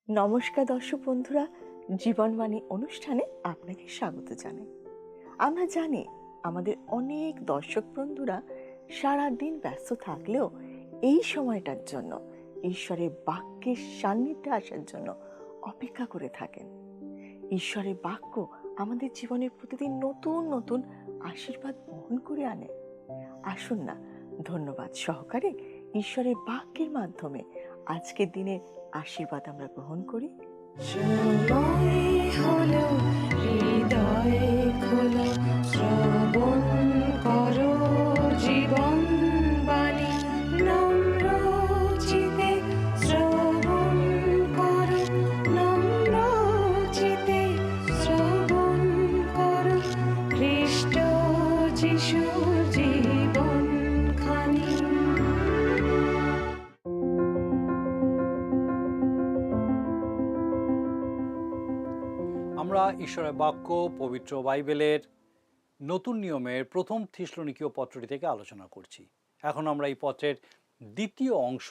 নমস্কার দর্শক বন্ধুরা, জীবনবাণী অনুষ্ঠানে আপনাকে স্বাগত জানাই। আমরা জানি আমাদের অনেক দর্শক বন্ধুরা সারাদিন ব্যস্ত থাকলেও এই সময়টার জন্য, ঈশ্বরের বাক্যের সান্নিধ্যে আসার জন্য অপেক্ষা করে থাকেন। ঈশ্বরের বাক্য আমাদের জীবনে প্রতিদিন নতুন নতুন আশীর্বাদ বহন করে আনে। আসুন না, ধন্যবাদ সহকারে ঈশ্বরের বাক্যের মাধ্যমে আজকের দিনের আশীর্বাদ আমরা গ্রহণ করি। সময় হলো হৃদয় খোলা, শ্রবণ করো জীবন বাণী, নম্র চিতে শ্রবণ করো, নম্র চিতে শ্রবণ করো, খ্রিস্ট যিশুর জীবন খানি। আমরা ঈশ্বরের বাক্য পবিত্র বাইবেলের নতুন নিয়মের প্রথম থিসলনিকীয় পত্রটি থেকে আলোচনা করছি। এখন আমরা এই পত্রের দ্বিতীয় অংশ,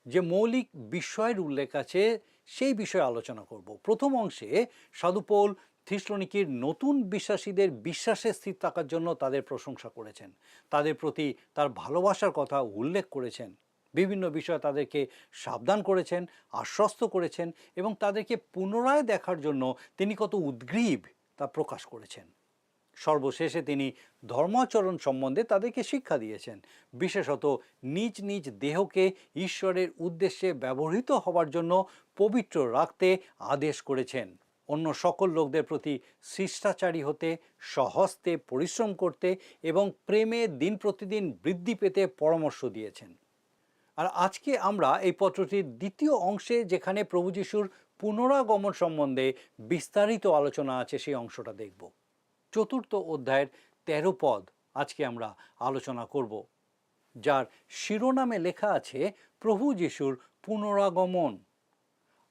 যে মৌলিক বিষয়ের উল্লেখ আছে সেই বিষয়ে আলোচনা করব। প্রথম অংশে সাধু পৌল থিসলনিকির নতুন বিশ্বাসীদের বিশ্বাসে স্থির থাকার জন্য তাদের প্রশংসা করেছেন, তাদের প্রতি তার ভালোবাসার কথা উল্লেখ করেছেন, বিভিন্ন বিষয়ে তাদেরকে সাবধান করেছেন, আশ্বস্ত করেছেন এবং তাদেরকে পুনরায় দেখার জন্য তিনি কত উদ্গ্রীব তা প্রকাশ করেছেন। সর্বশেষে তিনি ধর্মাচরণ সম্বন্ধে তাদেরকে শিক্ষা দিয়েছেন, বিশেষত নিজ নিজ দেহকে ঈশ্বরের উদ্দেশ্যে ব্যবহৃত হওয়ার জন্য পবিত্র রাখতে আদেশ করেছেন, অন্য সকল লোকদের প্রতি শিষ্টাচারী হতে, স্বহস্তে পরিশ্রম করতে এবং প্রেমে দিন প্রতিদিন বৃদ্ধি পেতে পরামর্শ দিয়েছেন। আর আজকে আমরা এই পত্রটির দ্বিতীয় অংশে, যেখানে প্রভু যিশুর পুনরাগমন সম্বন্ধে বিস্তারিত আলোচনা আছে, সেই অংশটা দেখব। চতুর্থ অধ্যায়ের 13 পদ আজকে আমরা আলোচনা করব, যার শিরোনামে লেখা আছে প্রভু যিশুর পুনরাগমন।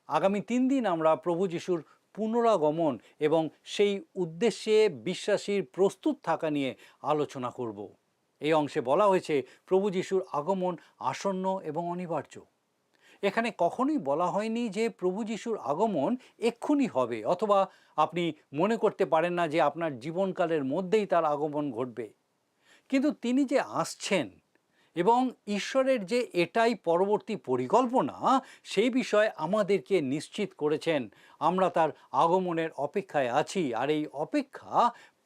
আগামী 3 দিন আমরা প্রভু যিশুর পুনরাগমন এবং সেই উদ্দেশ্যে বিশ্বাসীর প্রস্তুত থাকা নিয়ে আলোচনা করব। এই অংশে বলা হয়েছে প্রভু যিশুর আগমন আসন্ন এবং অনিবার্য। এখানে কখনোই বলা হয়নি যে প্রভু যিশুর আগমন এক্ষুনি হবে, অথবা আপনি মনে করতে পারেন না যে আপনার জীবনকালের মধ্যেই তার আগমন ঘটবে। কিন্তু তিনি যে আসছেন এবং ঈশ্বরের যে এটাই পরবর্তী পরিকল্পনা, সেই বিষয়ে আমাদেরকে নিশ্চিত করেছেন। আমরা তার আগমনের অপেক্ষায় আছি, আর এই অপেক্ষা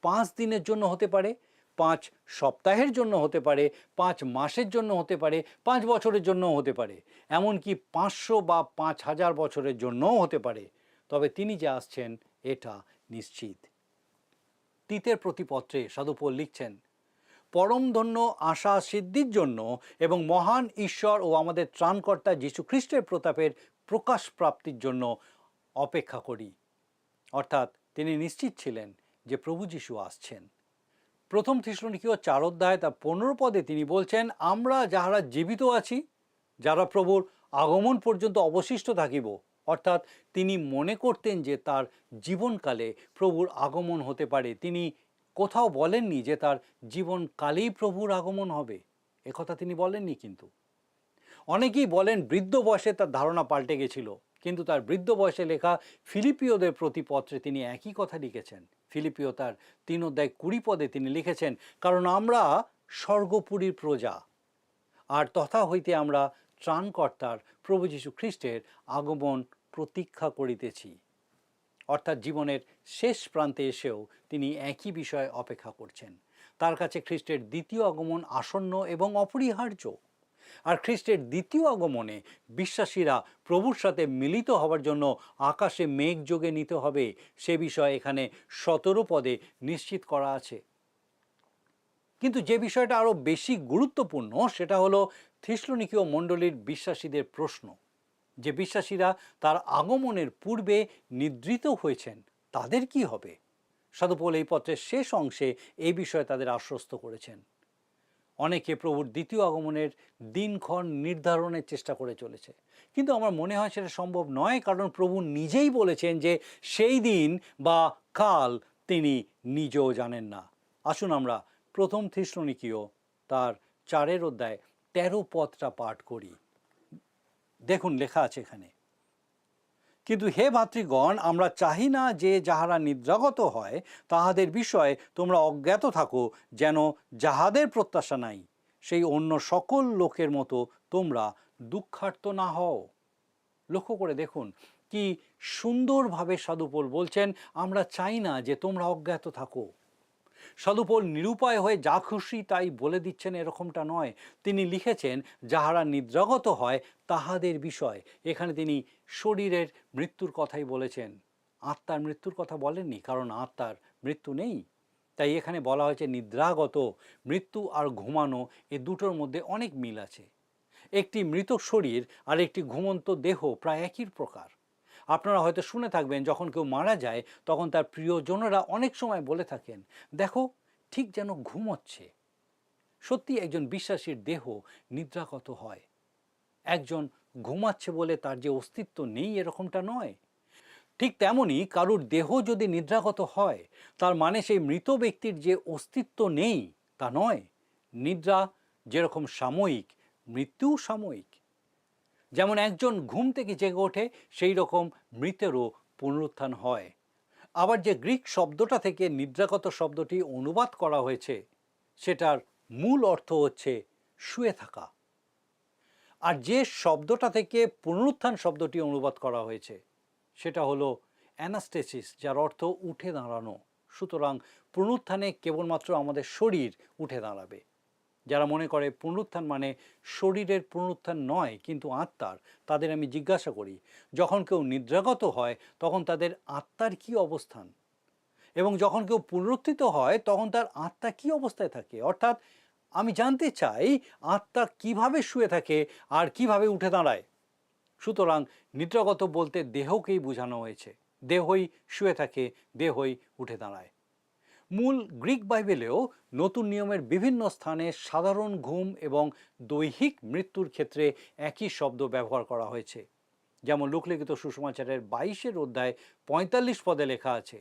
5 দিনের জন্য হতে পারে, 5 সপ্তাহের জন্য হতে পারে, 5 মাসের জন্য হতে পারে, 5 বছরের জন্যও হতে পারে, এমনকি 500 বা 5000 বছরের জন্যও হতে পারে। তবে তিনি যে আসছেন এটা নিশ্চিত। তিতের প্রতিপত্রে সাধু পৌল লিখছেন, পরমধন্য আশা সিদ্ধির জন্য এবং মহান ঈশ্বর ও আমাদের ত্রাণকর্তা যীশু খ্রিস্টের প্রতাপের প্রকাশ প্রাপ্তির জন্য অপেক্ষা করি। অর্থাৎ তিনি নিশ্চিত ছিলেন যে প্রভু যীশু আসছেন। প্রথম থিসলনিকীয় 4 অধ্যায় তার 15 পদে তিনি বলছেন, আমরা যাহারা জীবিত আছি, যারা প্রভুর আগমন পর্যন্ত অবশিষ্ট থাকিব। অর্থাৎ তিনি মনে করতেন যে তার জীবনকালে প্রভুর আগমন হতে পারে। তিনি কোথাও বলেননি যে তার জীবনকালেই প্রভুর আগমন হবে, একথা তিনি বলেননি। কিন্তু অনেকেই বলেন বৃদ্ধ বয়সে তার ধারণা পাল্টে গেছিল, কিন্তু তার বৃদ্ধ বয়সে লেখা ফিলিপিওদের প্রতি পত্রে তিনি একই কথা লিখেছেন। ফিলিপিও তার 3 অধ্যায় 20 পদে তিনি লিখেছেন, কারণ আমরা স্বর্গপুরীর প্রজা, আর তথা হইতে আমরা ত্রাণকর্তার প্রভু যীশু খ্রিস্টের আগমন প্রতীক্ষা করিতেছি। অর্থাৎ জীবনের শেষ প্রান্তে এসেও তিনি একই বিষয়ে অপেক্ষা করছেন। তার কাছে খ্রিস্টের দ্বিতীয় আগমন আসন্ন এবং অপরিহার্য। আর খ্রিস্টের দ্বিতীয় আগমনে বিশ্বাসীরা প্রভুর সাথে মিলিত হওয়ার জন্য আকাশে মেঘ যোগে নিতে হবে, সে বিষয়ে এখানে 17 পদে নিশ্চিত করা আছে। কিন্তু যে বিষয়টা আরও বেশি গুরুত্বপূর্ণ, সেটা হলো থিসলনিকীয় মণ্ডলীর বিশ্বাসীদের প্রশ্ন, যে বিশ্বাসীরা তার আগমনের পূর্বে নিদ্রিত হয়েছেন, তাদের কি হবে? সাধু পৌল এই পত্রের শেষ অংশে এই বিষয়ে তাদের আশ্বস্ত করেছেন। অনেকে প্রভুর দ্বিতীয় আগমনের দিনক্ষণ নির্ধারণের চেষ্টা করে চলেছে, কিন্তু আমার মনে হয় সেটা সম্ভব নয়, কারণ প্রভু নিজেই বলেছেন যে সেই দিন বা কাল তিনি নিজেও জানেন না। আসুন আমরা প্রথম থিসলনিকীয় তার 4 অধ্যায় 13 পদটা পাঠ করি। দেখুন লেখা আছে এখানে, কিন্তু হে ভাতৃগণ, আমরা চাহি না যে যাহারা নিদ্রাগত হয় তাহাদের বিষয়ে তোমরা অজ্ঞাত থাকো, যেন যাহাদের প্রত্যাশা নাই সেই অন্য সকল লোকের মতো তোমরা দুঃখার্ত না হও। লক্ষ্য করে দেখুন কি সুন্দরভাবে সাধুপোল বলছেন, আমরা চাই না যে তোমরা অজ্ঞাত থাকো। সাধুপোল নিরুপায় হয়ে যা খুশি তাই বলে দিচ্ছেন এরকমটা নয়। তিনি লিখেছেন যাহারা নিদ্রাগত হয় তাহাদের বিষয়। এখানে তিনি শরীরের মৃত্যুর কথাই বলেছেন, আত্মার মৃত্যুর কথা বলেননি, কারণ আত্মার মৃত্যু নেই। তাই এখানে বলা হয়েছে নিদ্রাগত। মৃত্যু আর ঘুমানো এ দুটোর মধ্যে অনেক মিল আছে। একটি মৃত শরীর আর একটি ঘুমন্ত দেহ প্রায় একই প্রকার। আপনারা হয়তো শুনে থাকবেন যখন কেউ মারা যায় তখন তার প্রিয়জনেরা অনেক সময় বলে থাকেন, দেখো ঠিক যেন ঘুমোচ্ছে। সত্যি একজন বিশ্বাসীর দেহ নিদ্রাগত হয়। একজন ঘুমাচ্ছে বলে তার যে অস্তিত্ব নেই এরকমটা নয়। ঠিক তেমনি কারুর দেহ যদি নিদ্রাগত হয় তার মানে সেই মৃত ব্যক্তির যে অস্তিত্ব নেই তা নয়। নিদ্রা যেরকম সাময়িক, মৃত্যুও সাময়িক। যেমন একজন ঘুম থেকে জেগে ওঠে সেই রকম মৃতেরও পুনরুত্থান হয়। আবার যে গ্রিক শব্দটা থেকে নিদ্রাগত শব্দটি অনুবাদ করা হয়েছে সেটার মূল অর্থ হচ্ছে শুয়ে থাকা। আর যে শব্দটা থেকে পুনরুত্থান শব্দটি অনুবাদ করা হয়েছে সেটা হলো অ্যানাস্টেসিস, যার অর্থ উঠে দাঁড়ানো। সুতরাং পুনরুত্থানে কেবলমাত্র আমাদের শরীর উঠে দাঁড়াবে। যারা মনে করে পুনরুত্থান মানে শরীরের পুনরুত্থান নয় কিন্তু আত্মার, তাদের আমি জিজ্ঞাসা করি, যখন কেউ নিদ্রাগত হয় তখন তাদের আত্মার কি অবস্থান, এবং যখন কেউ পুনরুত্থিত হয় তখন তার আত্মা কি অবস্থায় থাকে? অর্থাৎ আমি জানতে চাই আত্মা কিভাবে শুয়ে থাকে আর কিভাবে উঠে দাঁড়ায়। সুতরাং নিদ্রাগত বলতে দেহকেই বোঝানো হয়েছে। দেহই শুয়ে থাকে, দেহই উঠে দাঁড়ায়। মূল গ্রিক বাইবেলেও নতুন নিয়মের বিভিন্ন স্থানে সাধারণ ঘুম এবং দৈহিক মৃত্যুর ক্ষেত্রে একই শব্দ ব্যবহার করা হয়েছে। যেমন লোকলিখিত সুসমাচারের 22 অধ্যায় 45 পদে লেখা আছে,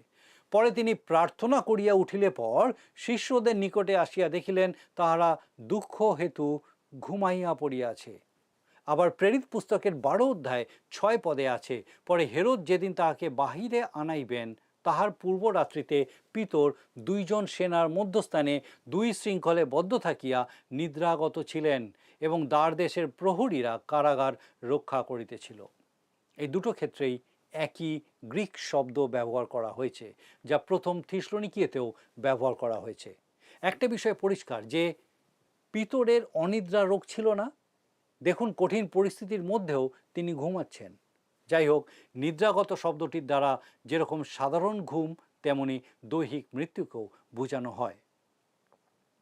পরে তিনি প্রার্থনা করিয়া উঠিলে পর শিষ্যদের নিকটে আসিয়া দেখিলেন তাহারা দুঃখ হেতু ঘুমাইয়া পড়িয়াছে। আবার প্রেরিত পুস্তকের 12 অধ্যায় 6 পদে আছে, পরে হেরোদ যেদিন তাহাকে বাহিরে আনাইবেন তাহার পূর্ব রাত্রিতে পিতর 2 জন সেনার মধ্যস্থানে 2 শৃঙ্খলে বদ্ধ থাকিয়া নিদ্রাগত ছিলেন এবং দ্বার দেশের প্রহরীরা কারাগার রক্ষা করিতেছিল। এই দুটো ক্ষেত্রেই একই গ্রিক শব্দ ব্যবহার করা হয়েছে, যা প্রথম থিসলনিকিয়েতেও ব্যবহার করা হয়েছে। একটা বিষয় পরিষ্কার যে পিতরের অনিদ্রা রোগ ছিল না। দেখুন কঠিন পরিস্থিতির মধ্যেও তিনি ঘুমাচ্ছেন। যাই হোক, নিদ্রাগত শব্দটির দ্বারা যেরকম সাধারণ ঘুম তেমনি দৈহিক মৃত্যুকেও বোঝানো হয়।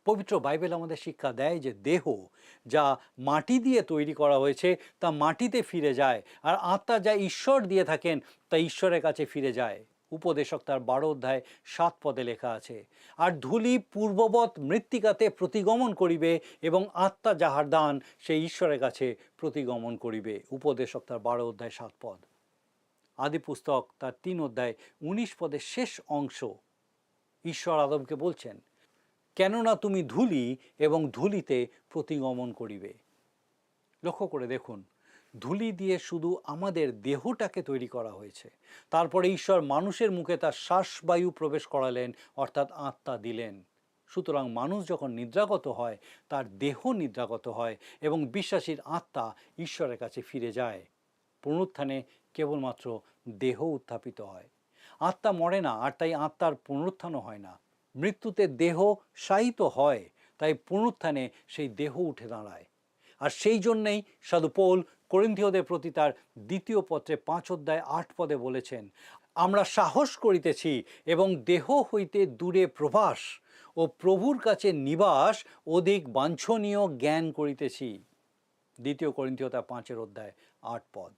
পবিত্র বাইবেল আমাদের শিক্ষা দেয় যে দেহ যা মাটি দিয়ে তৈরি করা হয়েছে তা মাটিতে ফিরে যায়, আর আত্মা যা ঈশ্বর দিয়ে থাকেন তা ঈশ্বরের কাছে ফিরে যায়। উপদেশক তার 12 অধ্যায় 7 পদে লেখা আছে, আর ধূলি পূর্ববৎ মৃত্তিকাতে প্রতিগমন করিবে এবং আত্মা যাহার দান সেই ঈশ্বরের কাছে প্রতিগমন করিবে। উপদেশক তার 12 অধ্যায় 7 পদ। আদি পুস্তক তার 3 অধ্যায় 19 পদের শেষ অংশ ঈশ্বর আদমকে বলছেন, কেননা তুমি ধূলি এবং ধূলিতে প্রতিগমন করিবে। লক্ষ্য করে দেখুন, ধূলি দিয়ে শুধু আমাদের দেহটাকে তৈরি করা হয়েছে, তারপরে ঈশ্বর মানুষের মুখে তার শ্বাসবায়ু প্রবেশ করালেন, অর্থাৎ আত্মা দিলেন। সুতরাং মানুষ যখন নিদ্রাগত হয় তার দেহ নিদ্রাগত হয় এবং বিশ্বাসীর আত্মা ঈশ্বরের কাছে ফিরে যায়। পুনরুত্থানে কেবলমাত্র দেহ উত্থাপিত হয়, আত্মা মরে না, আর তাই আত্মার পুনরুত্থানও হয় না। মৃত্যুতে দেহ শায়িত হয়, তাই পুনরুত্থানে সেই দেহ উঠে দাঁড়ায়। আর সেই জন্যেই সাধু পৌল করিন্থীয়দের প্রতি তার 2 পত্রে 5 অধ্যায় 8 পদে বলেছেন, আমরা সাহস করিতেছি এবং দেহ হইতে দূরে প্রবাস ও প্রভুর কাছে নিবাস অধিক বাঞ্ছনীয় জ্ঞান করিতেছি। 2 করিন্থীয় তার 5 অধ্যায় 8 পদ।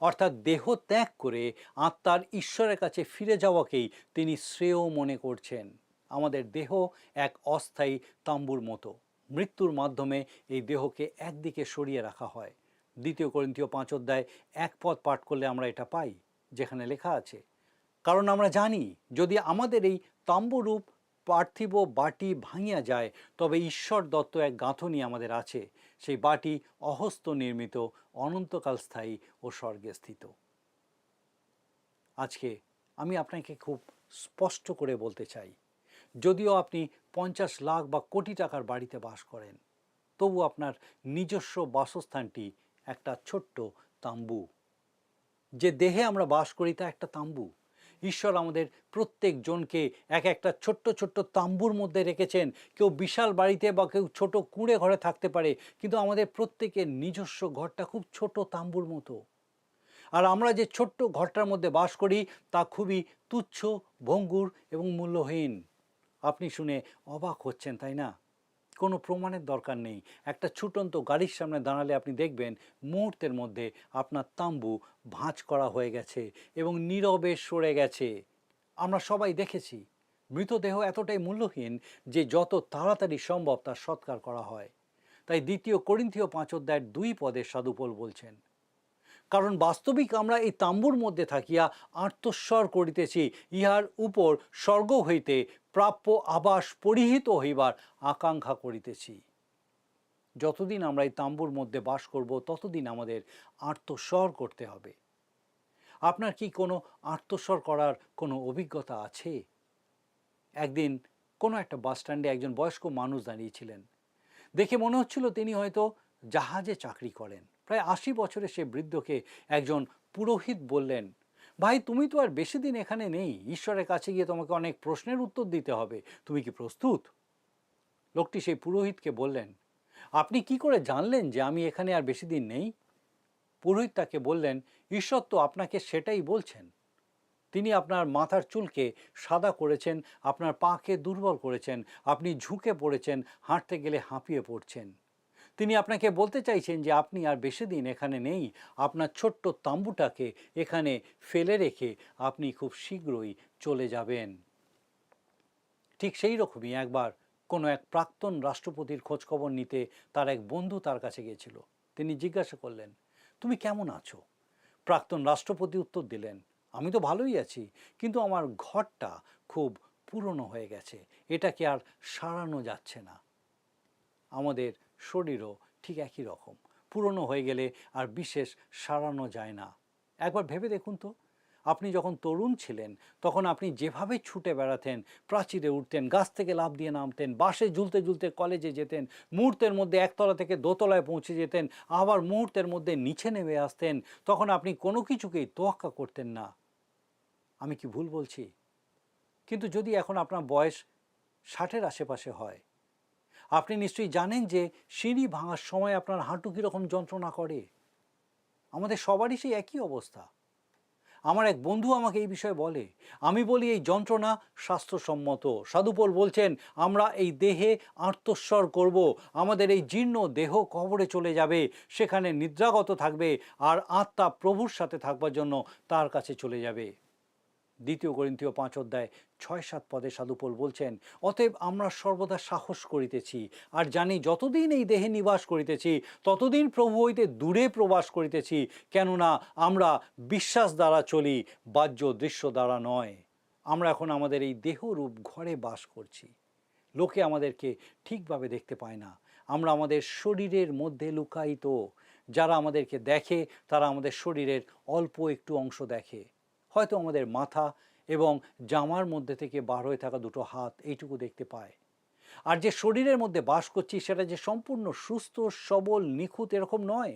অর্থাৎ দেহ ত্যাগ করে আত্মার ঈশ্বরের কাছে ফিরে যাওয়াকেই তিনি শ্রেয় মনে করছেন। আমাদের দেহ এক অস্থায়ী তাম্বুর মতো। মৃত্যুর মাধ্যমে এই দেহকে একদিকে সরিয়ে রাখা হয়। 2 করিন্থীয় 5 অধ্যায় 1 পদ পাঠ করলে আমরা এটা পাই, যেখানে লেখা আছে, কারণ আমরা জানি যদি আমাদের এই তাম্বুরূপ পার্থিব বাটি ভাঙিয়া যায় তবে ঈশ্বর দত্ত এক গাঁথনি আমাদের আছে, সেই বাটি অহস্ত নির্মিত, অনন্তকাল স্থায়ী ও স্বর্গে স্থিত। আজকে আমি আপনাকে খুব স্পষ্ট করে বলতে চাই, যদিও আপনি 50 লাখ বা কোটি টাকার বাড়িতে বাস করেন, তবু আপনার নিজস্ব বাসস্থানটি একটা ছোট্ট তাম্বু। যে দেহে আমরা বাস করি তা একটা তাম্বু। ঈশ্বর আমাদের প্রত্যেকজনকে এক একটা ছোট্ট ছোট্ট তাম্বুর মধ্যে রেখেছেন। কেউ বিশাল বাড়িতে বা কেউ ছোট কুঁড়ে ঘরে থাকতে পারে, কিন্তু আমাদের প্রত্যেকের নিজস্ব ঘরটা খুব ছোট তাম্বুর মতো। আর আমরা যে ছোট্ট ঘরটার মধ্যে বাস করি তা খুবই তুচ্ছ, ভঙ্গুর এবং মূল্যহীন। আপনি শুনে অবাক হচ্ছেন, তাই না? কোনো প্রমাণের দরকার নেই। একটা ছুটন্ত গাড়ির সামনে দাঁড়ালে আপনি দেখবেন মুহূর্তের মধ্যে আপনার তাম্বু ভাঁজ করা হয়ে গেছে এবং নীরবে সরে গেছে। আমরা সবাই দেখেছি। মৃতদেহ এতটাই মূল্যহীন যে যত তাড়াতাড়ি সম্ভব তার সৎকার করা হয়। তাই 2 করিন্থীয় 5:2 পদে সাধু পৌল বলছেন, কারণ বাস্তবিক আমরা এই তাম্বুর মধ্যে থাকিয়া আর্তস্বর করিতেছি, ইহার উপর স্বর্গ হইতে প্রাপ্য আবাস পরিহিত হইবার আকাঙ্ক্ষা করিতেছি। যতদিন আমরা এই তাম্বুর মধ্যে বাস করব ততদিন আমাদের আর্তস্বর করতে হবে। আপনার কি কোনো আর্তস্বর করার কোনো অভিজ্ঞতা আছে? একদিন কোনো একটা বাস স্ট্যান্ডে একজন বয়স্ক মানুষ দাঁড়িয়েছিলেন। দেখে মনে হচ্ছিল তিনি হয়তো জাহাজে চাকরি করেন। প্রায় 80 বছরের সে বৃদ্ধকে একজন পুরোহিত বললেন, ভাই তুমি তো আর বেশি দিন এখানে নেই, ঈশ্বরের কাছে গিয়ে তোমাকে অনেক প্রশ্নের উত্তর দিতে হবে, তুমি কি প্রস্তুত? লোকটি সেই পুরোহিতকে বললেন, আপনি কি করে জানলেন যে আমি এখানে আর বেশি দিন নেই? পুরোহিত তাকে বললেন, ঈশ্বর তো আপনাকে সেটাই বলছেন। তিনি আপনার মাথার চুলকে সাদা করেছেন, আপনার পাকে দুর্বল করেছেন, আপনি ঝুঁকে পড়েছেন, হাঁটতে গেলে হাঁপিয়ে পড়ছেন। তিনি আপনাকে বলতে চাইছেন যে আপনি আর বেশি দিন এখানে নেই। আপনার ছোট্ট তাম্বুটাকে এখানে ফেলে রেখে আপনি খুব শীঘ্রই চলে যাবেন। ঠিক সেই রকমই একবার কোনো এক প্রাক্তন রাষ্ট্রপতির খোঁজখবর নিতে তার এক বন্ধু তার কাছে গিয়েছিল। তিনি জিজ্ঞাসা করলেন, তুমি কেমন আছো? প্রাক্তন রাষ্ট্রপতি উত্তর দিলেন, আমি তো ভালোই আছি, কিন্তু আমার ঘরটা খুব পুরনো হয়ে গেছে, এটাকে আর সারানো যাচ্ছে না। আমাদের শরীরও ঠিক একই রকম, পুরনো হয়ে গেলে আর বিশেষ সারানো যায় না। একবার ভেবে দেখুন তো, আপনি যখন তরুণ ছিলেন তখন আপনি যেভাবে ছুটে বেড়াতেন, প্রাচীরে উঠতেন, গাছ থেকে লাফ দিয়ে নামতেন, বাসে ঝুলতে ঝুলতে কলেজে যেতেন, মুহূর্তের মধ্যে একতলা থেকে দোতলায় পৌঁছে যেতেন, আবার মুহূর্তের মধ্যে নিচে নেমে আসতেন, তখন আপনি কোনো কিছুকেই তোয়াক্কা করতেন না। আমি কি ভুল বলছি? কিন্তু যদি এখন আপনার বয়স 60-এর আশেপাশে হয়, আপনি নিশ্চয়ই জানেন যে সিঁড়ি ভাঙার সময় আপনার হাঁটু কীরকম যন্ত্রণা করে। আমাদের সবারই সেই একই অবস্থা। আমার এক বন্ধু আমাকে এই বিষয়ে বলে, আমি বলি এই যন্ত্রণা স্বাস্থ্যসম্মত। সাধু পৌল বলছেন আমরা এই দেহে আর্তস্বর করব, আমাদের এই জীর্ণ দেহ কবরে চলে যাবে, সেখানে নিদ্রাগত থাকবে, আর আত্মা প্রভুর সাথে থাকবার জন্য তার কাছে চলে যাবে। 2 করিন্থীয় 5:6-7 পদে সাধু পৌল বলছেন, অতএব আমরা সর্বদা সাহস করিতেছি, আর জানি যতদিন এই দেহে নিবাস করিতেছি ততদিন প্রভু হইতে দূরে প্রবাস করিতেছি, কেননা আমরা বিশ্বাস দ্বারা চলি, বাহ্য দৃশ্য দ্বারা নয়। আমরা এখন আমাদের এই দেহরূপ ঘরে বাস করছি। লোকে আমাদেরকে ঠিকভাবে দেখতে পায় না, আমরা আমাদের শরীরের মধ্যে লুকায়িত। যারা আমাদেরকে দেখে তারা আমাদের শরীরের অল্প একটু অংশ দেখে, হয়তো আমাদের মাথা এবং জামার মধ্যে থেকে বার হয়ে থাকা 2 হাত, এইটুকু দেখতে পায়। আর যে শরীরের মধ্যে বাস করছি সেটা যে সম্পূর্ণ সুস্থ সবল নিখুঁত এরকম নয়।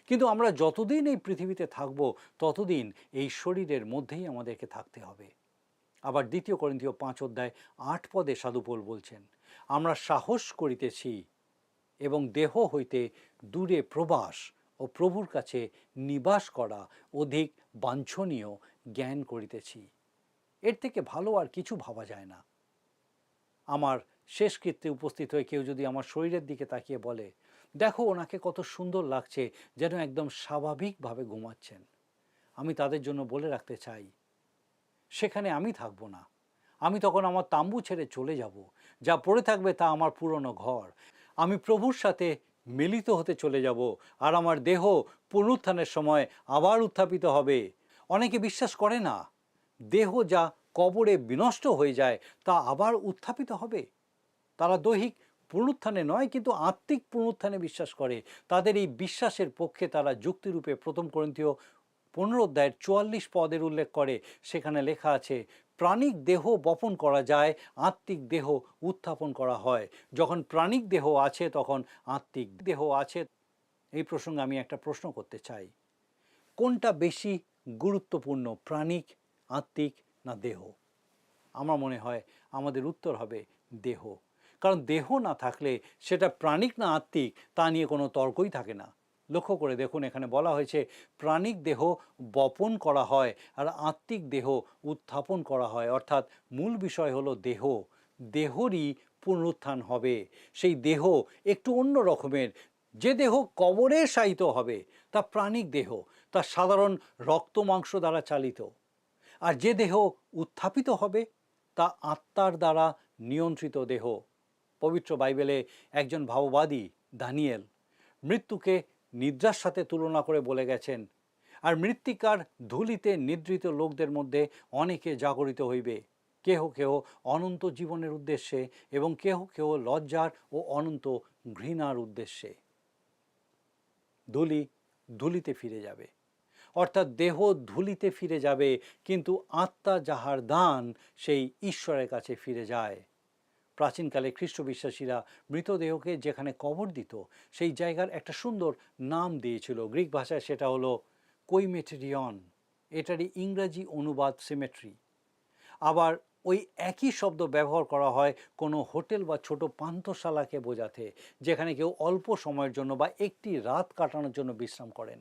কিন্তু আমরা যতদিন এই পৃথিবীতে থাকব ততদিন এই শরীরের মধ্যেই আমাদেরকে থাকতে হবে। আবার 2 করিন্থীয় 5:8 পদে সাধু পৌল বলছেন, আমরা সাহস করিতেছি এবং দেহ হইতে দূরে প্রবাস ও প্রভুর কাছে নিবাস করা অধিক বাঞ্ছনীয় জ্ঞান করিতেছি। এর থেকে ভালো আর কিছু ভাবা যায় না। আমার শেষকৃত্যে উপস্থিত হয়ে কেউ যদি আমার শরীরের দিকে তাকিয়ে বলে, দেখো ওনাকে কত সুন্দর লাগছে, যেন একদম স্বাভাবিকভাবে ঘুমাচ্ছেন, আমি তাদের জন্য বলে রাখতে চাই, সেখানে আমি থাকবো না। আমি তখন আমার তাম্বু ছেড়ে চলে যাব, যা পড়ে থাকবে তা আমার পুরনো ঘর। আমি প্রভুর সাথে মিলিত হতে চলে যাব, আর আমার দেহ পুনরুত্থানের সময় আবার উত্থাপিত হবে। অনেকে বিশ্বাস করে না দেহ যা কবরে বিনষ্ট হয়ে যায় তা আবার উত্থাপিত হবে। তারা দৈহিক পুনরুত্থানে নয় কিন্তু আত্মিক পুনরুত্থানে বিশ্বাস করে। তাদের এই বিশ্বাসের পক্ষে তারা যুক্তিরূপে 1 করিন্থীয় 15 অধ্যায়ের 44 পদের উল্লেখ করে। সেখানে লেখা আছে, প্রাণিক দেহ বপন করা যায়, আত্মিক দেহ উত্থাপন করা হয়। যখন প্রাণিক দেহ আছে তখন আত্মিক দেহ আছে। এই প্রসঙ্গে আমি একটা প্রশ্ন করতে চাই, কোনটা বেশি গুরুত্বপূর্ণ, প্রাণিক, আত্মিক না দেহ? আমার মনে হয় আমাদের উত্তর হবে দেহ। কারণ দেহ না থাকলে সেটা প্রাণিক না আত্মিক তা নিয়ে কোনো তর্কই থাকে না। লক্ষ্য করে দেখুন, এখানে বলা হয়েছে প্রাণিক দেহ বপন করা হয় আর আত্মিক দেহ উত্থাপন করা হয়। অর্থাৎ মূল বিষয় হলো দেহ, দেহরই পুনরুত্থান হবে। সেই দেহ একটু অন্য রকমের। যে দেহ কবরে শায়িত হবে তা প্রাণিক দেহ, তা সাধারণ রক্ত মাংস দ্বারা চালিত। আর যে দেহ উত্থাপিত হবে তা আত্মার দ্বারা নিয়ন্ত্রিত দেহ। পবিত্র বাইবেলে একজন ভাববাদী দানিয়েল মৃত্যুকে নিদ্রার সাথে তুলনা করে বলে গেছেন, আর মৃত্তিকার ধূলিতে নিদ্রিত লোকদের মধ্যে অনেকে জাগরিত হইবে, কেহ কেহ অনন্ত জীবনের উদ্দেশ্যে এবং কেহ কেহ লজ্জার ও অনন্ত ঘৃণার উদ্দেশ্যে। ধূলি ধূলিতে ফিরে যাবে, অর্থাৎ দেহ ধূলিতে ফিরে যাবে, কিন্তু আত্মা যাহার দান সেই ঈশ্বরের কাছে ফিরে যায়। প্রাচীনকালে খ্রিস্ট বিশ্বাসীরা মৃতদেহকে যেখানে কবর দিত সেই জায়গার একটা সুন্দর নাম দিয়েছিল। গ্রিক ভাষায় সেটা হলো কৈমেটেরিয়ন। এটারই ইংরাজি অনুবাদ সিমেট্রি। আবার ওই একই শব্দ ব্যবহার করা হয় কোনো হোটেল বা ছোট পান্থশালাকে বোঝাতে, যেখানে কেউ অল্প সময়ের জন্য বা একটি রাত কাটানোর জন্য বিশ্রাম করেন।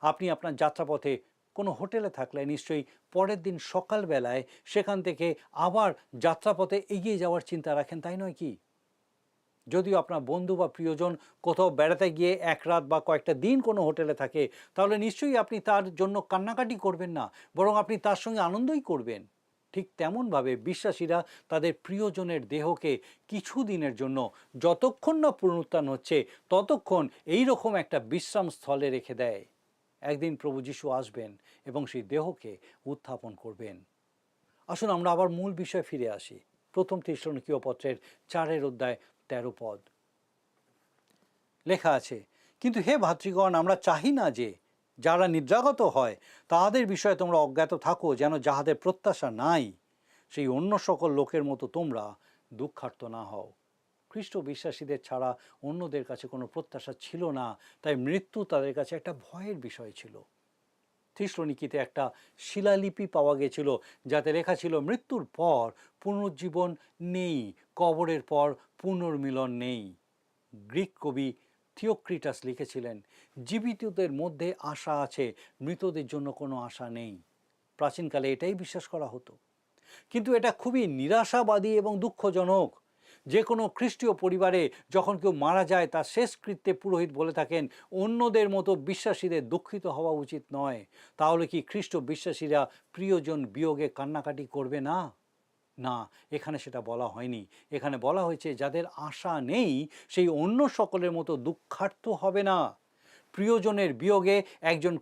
আপনি আপনার যাত্রাপথে কোনো হোটেলে থাকলে নিশ্চয়ই পরের দিন সকালবেলায় সেখান থেকে আবার যাত্রাপথে এগিয়ে যাওয়ার চিন্তা রাখেন, তাই নয় কি? যদিও আপনার বন্ধু বা প্রিয়জন কোথাও বেড়াতে গিয়ে এক রাত বা কয়েকটা দিন কোনো হোটেলে থাকে, তাহলে নিশ্চয়ই আপনি তার জন্য কান্নাকাটি করবেন না, বরং আপনি তার সঙ্গে আনন্দই করবেন। ঠিক তেমনভাবে বিশ্বাসীরা তাদের প্রিয়জনের দেহকে কিছু দিনের জন্য, যতক্ষণ না পুনরুত্থান হচ্ছে ততক্ষণ এই রকম একটা বিশ্রাম স্থলে রেখে দেয়। একদিন প্রভু যীশু আসবেন এবং সেই দেহকে উত্থাপন করবেন। আসুন আমরা আবার মূল বিষয়ে ফিরে আসি। প্রথম থেসলোনিকীয় পত্রের 4 অধ্যায় 13 পদ লেখা আছে, কিন্তু হে ভাতৃগণ, আমরা চাহি না যে যারা নিদ্রাগত হয় তাহাদের বিষয়ে তোমরা অজ্ঞাত থাকো, যেন যাহাদের প্রত্যাশা নাই সেই অন্য সকল লোকের মতো তোমরা দুঃখার্ত না হও। খ্রিস্ট বিশ্বাসীদের ছাড়া অন্যদের কাছে কোনো প্রত্যাশা ছিল না, তাই মৃত্যু তাদের কাছে একটা ভয়ের বিষয় ছিল। থেসলোনিকিতে একটা শিলালিপি পাওয়া গেছিল যাতে লেখা ছিল, মৃত্যুর পর পুনরুজ্জীবন নেই, কবরের পর পুনর্মিলন নেই। গ্রিক কবি থিওক্রিটাস লিখেছিলেন, জীবিতদের মধ্যে আশা আছে, মৃতদের জন্য কোনো আশা নেই। প্রাচীনকালে এটাই বিশ্বাস করা হতো, কিন্তু এটা খুবই নিরাশাবাদী এবং দুঃখজনক। যে কোনো খ্রিস্টীয় পরিবারে যখন কেউ মারা যায় তার শেষকৃত্যে পুরোহিত বলে থাকেন, অন্যদের মতো বিশ্বাসীদের দুঃখিত হওয়া উচিত নয়। তাহলে কি খ্রিস্ট বিশ্বাসীরা প্রিয়জন বিয়োগে কান্নাকাটি করবে না? না, এখানে সেটা বলা হয়নি। এখানে বলা হয়েছে যাদের আশা নেই সেই অন্য সকলের মতো দুঃখার্ত হবে না। প্রিয়জনের বিয়োগে একজন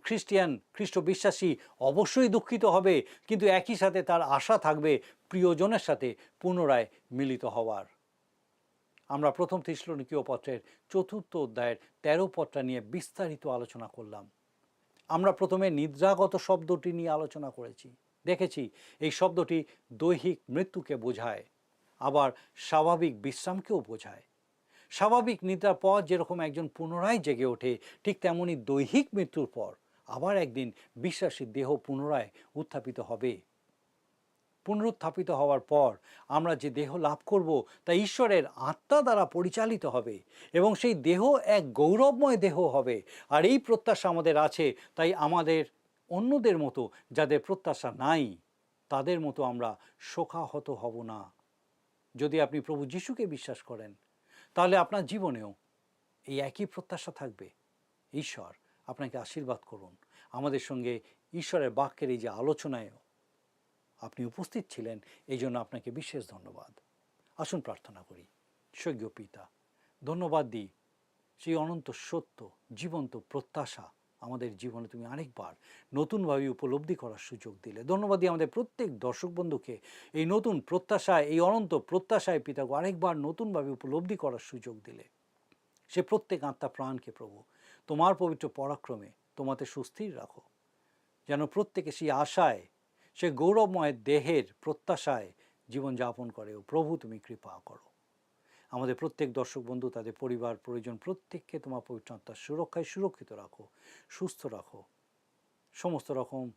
খ্রিস্ট বিশ্বাসী অবশ্যই দুঃখিত হবে, কিন্তু একই সাথে তার আশা থাকবে প্রিয়জনের সাথে পুনরায় মিলিত হওয়ার। আমরা প্রথম থেসলোনিকীয় পত্রের 4 অধ্যায়ের 13 পদটা নিয়ে বিস্তারিত আলোচনা করলাম। আমরা প্রথমে নিদ্রাগত শব্দটি নিয়ে আলোচনা করেছি। দেখেছি এই শব্দটি দৈহিক মৃত্যুকে বোঝায়, আবার স্বাভাবিক বিশ্রামকেও বোঝায়। স্বাভাবিক নিদ্রার পর যেরকম একজন পুনরায় জেগে ওঠে, ঠিক তেমনি দৈহিক মৃত্যুর পর আবার একদিন বিশ্বাসীর দেহ পুনরায় উত্থাপিত হবে। পুনরুত্থাপিত হওয়ার পর আমরা যে দেহ লাভ করব তা ঈশ্বরের আত্মা দ্বারা পরিচালিত হবে এবং সেই দেহ এক গৌরবময় দেহ হবে। আর এই প্রত্যাশা আমাদের আছে, তাই আমাদের অন্যদের মতো যাদের প্রত্যাশা নাই তাদের মতো আমরা শোকাহত হব না। যদি আপনি প্রভু যীশুকে বিশ্বাস করেন তাহলে আপনার জীবনেও এই একই প্রত্যাশা থাকবে। ঈশ্বর আপনাকে আশীর্বাদ করুন। আমাদের সঙ্গে ঈশ্বরের বাক্যের এই যে আলোচনায়ও আপনি উপস্থিত ছিলেন, এই জন্য আপনাকে বিশেষ ধন্যবাদ। আসুন প্রার্থনা করি। স্বর্গীয় পিতা, ধন্যবাদ দিই সেই অনন্ত সত্য জীবন্ত প্রত্যাশা আমাদের জীবনে তুমি আরেকবার নতুনভাবে উপলব্ধি করার সুযোগ দিলে। ধন্যবাদ দিই আমাদের প্রত্যেক দর্শক বন্ধুকে এই নতুন প্রত্যাশায়, এই অনন্ত প্রত্যাশায় পিতাকে আরেকবার নতুনভাবে উপলব্ধি করার সুযোগ দিলে। সে প্রত্যেক আত্মা প্রাণকে প্রভু তোমার পবিত্র পরাক্রমে তোমাতে সুস্থির রাখো। যেন প্রত্যেকে সেই আশায়, সে গৌরবময় দেহের প্রত্যাশায় জীবনযাপন করে। ও প্রভু, তুমি কৃপা করো। আমাদের প্রত্যেক দর্শক বন্ধু, তাদের পরিবার পরিজন প্রত্যেককে তোমার পবিত্র আত্মার সুরক্ষায় সুরক্ষিত রাখো, সুস্থ রাখো। সমস্ত রকম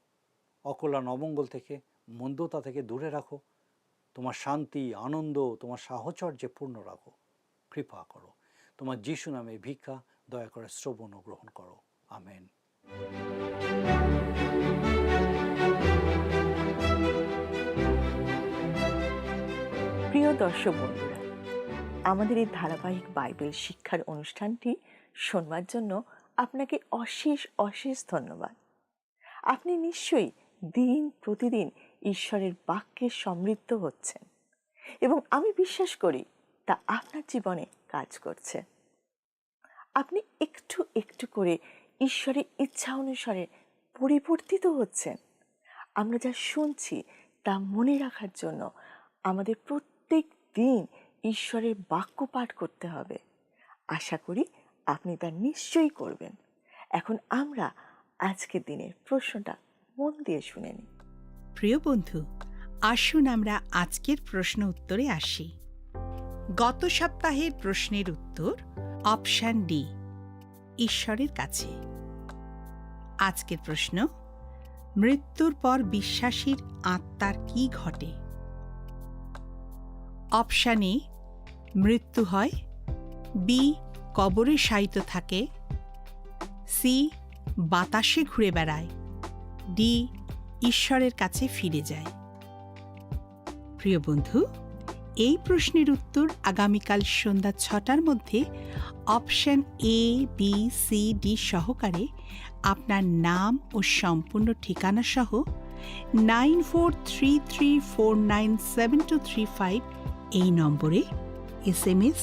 অকল্যাণ অমঙ্গল থেকে, মন্দতা থেকে দূরে রাখো। তোমার শান্তি, আনন্দ, তোমার সাহচর্যে পূর্ণ রাখো, কৃপা করো। তোমার যিশু নামে ভিক্ষা দয়া করে শ্রবণ ও গ্রহণ করো। আমেন। প্রিয় দর্শক বন্ধুরা, আমাদের এই ধারাবাহিক বাইবেল শিক্ষার অনুষ্ঠানটি শোনবার জন্য আপনাকে অশেষ অশেষ ধন্যবাদ। আপনি নিশ্চয়ই দিন প্রতিদিন ঈশ্বরের বাক্যে সমৃদ্ধ হচ্ছেন এবং আমি বিশ্বাস করি তা আপনার জীবনে কাজ করছে। আপনি একটু একটু করে ঈশ্বরের ইচ্ছা অনুসারে পরিবর্তিত হচ্ছেন। আমরা যা শুনছি তা মনে রাখার জন্য আমাদের প্রত্যেক দিন ঈশ্বরের বাক্য পাঠ করতে হবে। আশা করি আপনি তা নিশ্চয়ই করবেন। এখন আমরা আজকের দিনের প্রশ্নটা মন দিয়ে শুনে নিই। প্রিয় বন্ধু, আসুন আমরা আজকের প্রশ্ন উত্তরে আসি। গত সপ্তাহের প্রশ্নের উত্তর অপশন ডি, ঈশ্বরের কাছে। আজকের প্রশ্ন, মৃত্যুর পর বিশ্বাসীর আত্মার কি ঘটে? অপশন এ, মৃত্যু হয়। বি, কবরে শায়িত থাকে। সি, বাতাসে ঘুরে বেড়ায়। ডি, ঈশ্বরের কাছে ফিরে যায়। প্রিয় বন্ধু, এই প্রশ্নের উত্তর আগামীকাল সন্ধ্যা 6টার মধ্যে option A, B, C, D সহকারে আপনার নাম ও সম্পূর্ণ ঠিকানা সহ 9433497235 এই নম্বরে SMS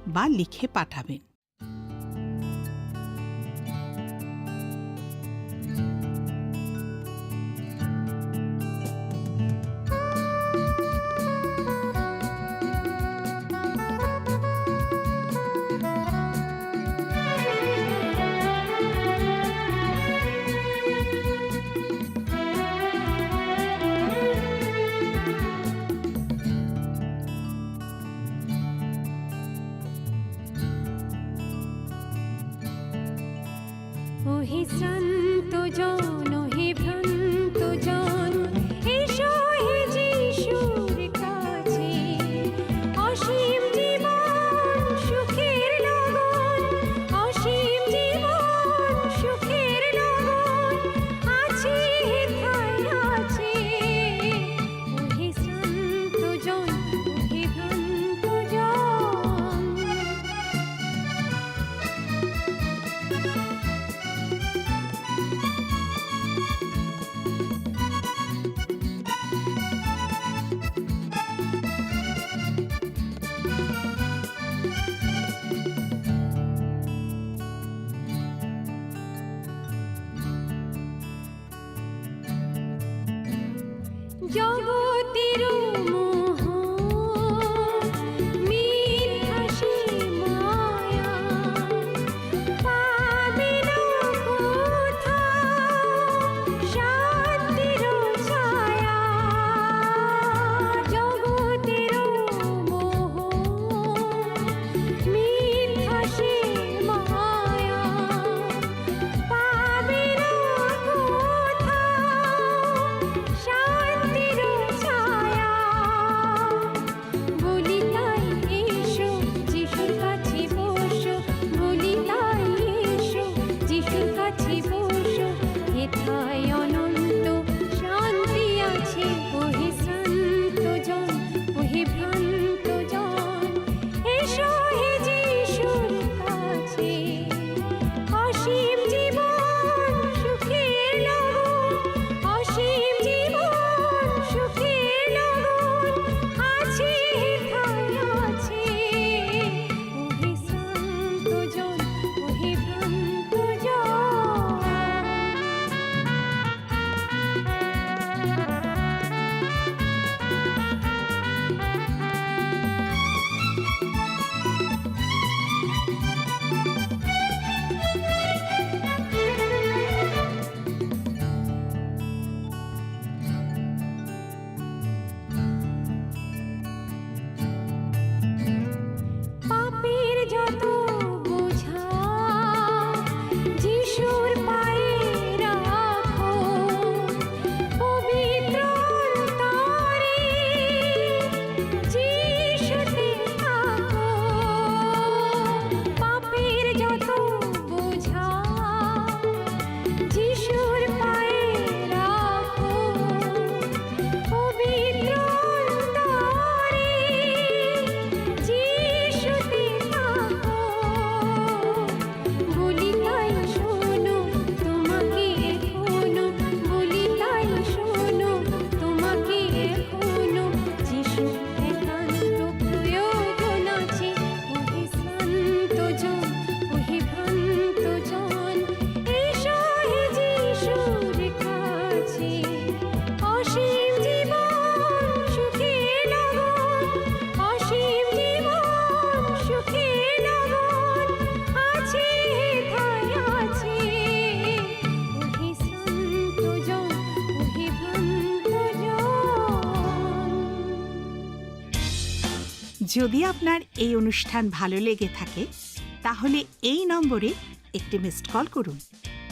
বা লিখে পাঠাবেন। ওহে শ্রান্ত জন, ওহে ভ্রান্ত জন, এসো হে যিশুর কাছে। অসীম জীবন সুখের লগন, অসীম জীবন সুখের লগন আছে হেথায় আছে। ওহে শ্রান্ত জন, ওহে ভ্রান্ত জন। জগতের মোহ মিথ্যা সে মায়া, পাবে না কোথাও শান্তির ছায়া। জগতের মোহ মিথ্যা সে মায়া, পাবে না কোথাও শান্তির ছায়া। অসীম জীবন সুখে লগন, অসীম জীবন সুখে লগন আছে হেথায় আছে। ওহে শ্রান্ত জন, ওহে ভ্রান্ত জন। যদি আপনার এই অনুষ্ঠান ভালো লেগে থাকে তাহলে এই নম্বরে একটি মিসড কল করুন,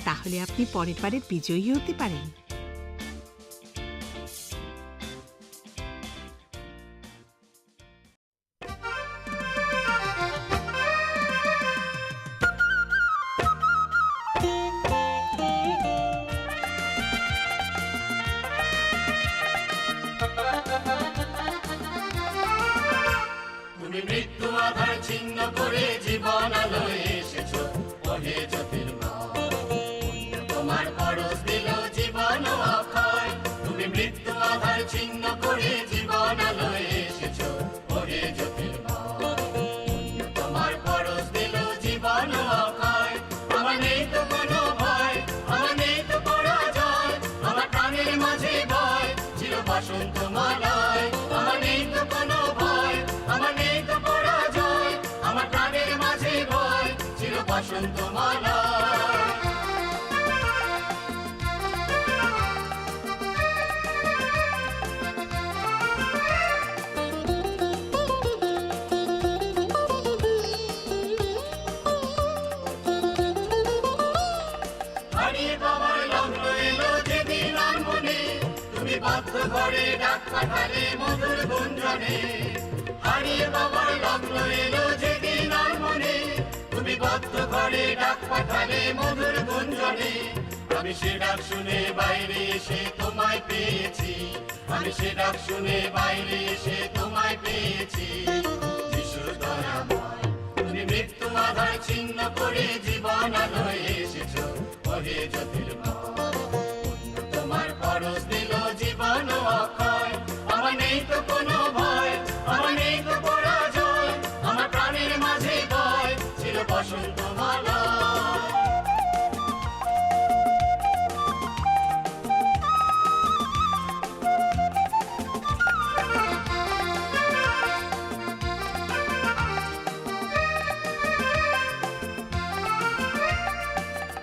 তাহলে আপনি পরের বারের বিজয়ী হতে পারেন। তুমি মৃত্যু আধার ছিন্ন করে জীবন আলোয় এসেছো, ওহে জ্যোতির্ময়। পুণ্য তোমার পরশ দিল জীবন অক্ষয়। তুমি মৃত্যু আধার ছিন্ন করে জীবন আলোয় এসেছো, ওহে জ্যোতির্ময়। পুণ্য তোমার পরশ দিল জীবন অক্ষয়। আমার নেই তো কোনো ভয়, আমার নেই তো পরাজয়, আমার প্রাণের মাঝে বয় চির বসন্ত মালায়। আমার নেই তো কোনো ভয়, আমার নেই তো পরাজয়, আমার প্রাণের মাঝে বয় চির বসন্ত মালায়। হারিয়ে বাবার লগ্ন এলো যেদিন আর মনে, তুমি বাধ্য ঘরে ডাক পাঠালে মধুর গুঞ্জনে। হারিয়ে বাবার লগ্ন এলো যেদিন আর মনে, তুমি বাধ্য ঘরে ডাক পাঠালে মধুর গুঞ্জনে। আমি সে ডাক শুনে বাইরে এসে তোমায় পেয়েছি, আমি সে ডাক শুনে বাইরে এসে তোমায় পেয়েছি। যিশু দয়াময়, তুমি মৃত্যু আধার ছিন্ন করে জীবন আলোয় এসেছো, ওহে জ্যোতির্ময়। পুণ্য তোমার পরশ দিল জীবন অক্ষয়। আমার নেই তো কোনো ভয়, আমার নেই তো পরাজয়, আমার প্রাণের মাঝে বয় চির বসন্ত মালা।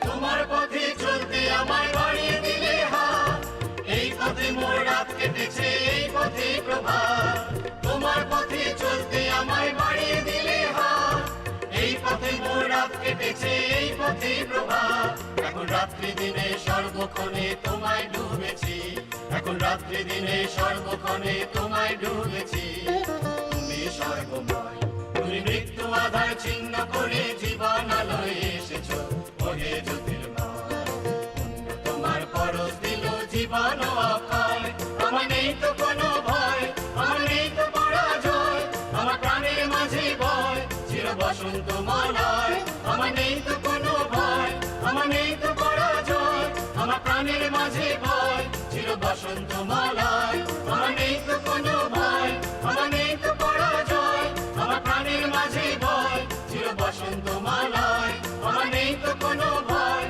তোমার পথে চলতে আমায় বাড়িয়ে দিলে হাত, এই পথে মোর রাত কেটেছে, এই পথে প্রভাত। তোমার পথে চলতে আমায় বাড়িয়ে দিলে হাত, এই পথে মোর রাত কেটেছে, এই পথে প্রভাত। এখন রাত্রি দিনে সর্বক্ষণে তোমায় ডুবেছি, এখন রাত্রি দিনে সর্বক্ষণে তোমায় ডুবেছি। তুমি সর্বময়, তুমি মৃত্যু আধার ছিন্ন করে জীবন আলোয় এসেছো, ওহে জ্যোতির্ময়। পুণ্য তোমার পরশ দিল জীবন অক্ষয়। আমার নেই তো কোনো ভয়, আমার নেই তো পরাজয়, আমার প্রাণের মাঝে বয় চির বসন্ত মালায়। আমার নেই তো কোনো ভয়, আমার নেই তো পরাজয়, আমার প্রাণের মাঝে বয় চির বসন্ত মালায়। আমার নেই তো কোনো ভয়, আমার নেই তো পরাজয়, আমার প্রাণের মাঝে বয় চির বসন্ত মালায়। আমার নেই তো কোনো ভয়,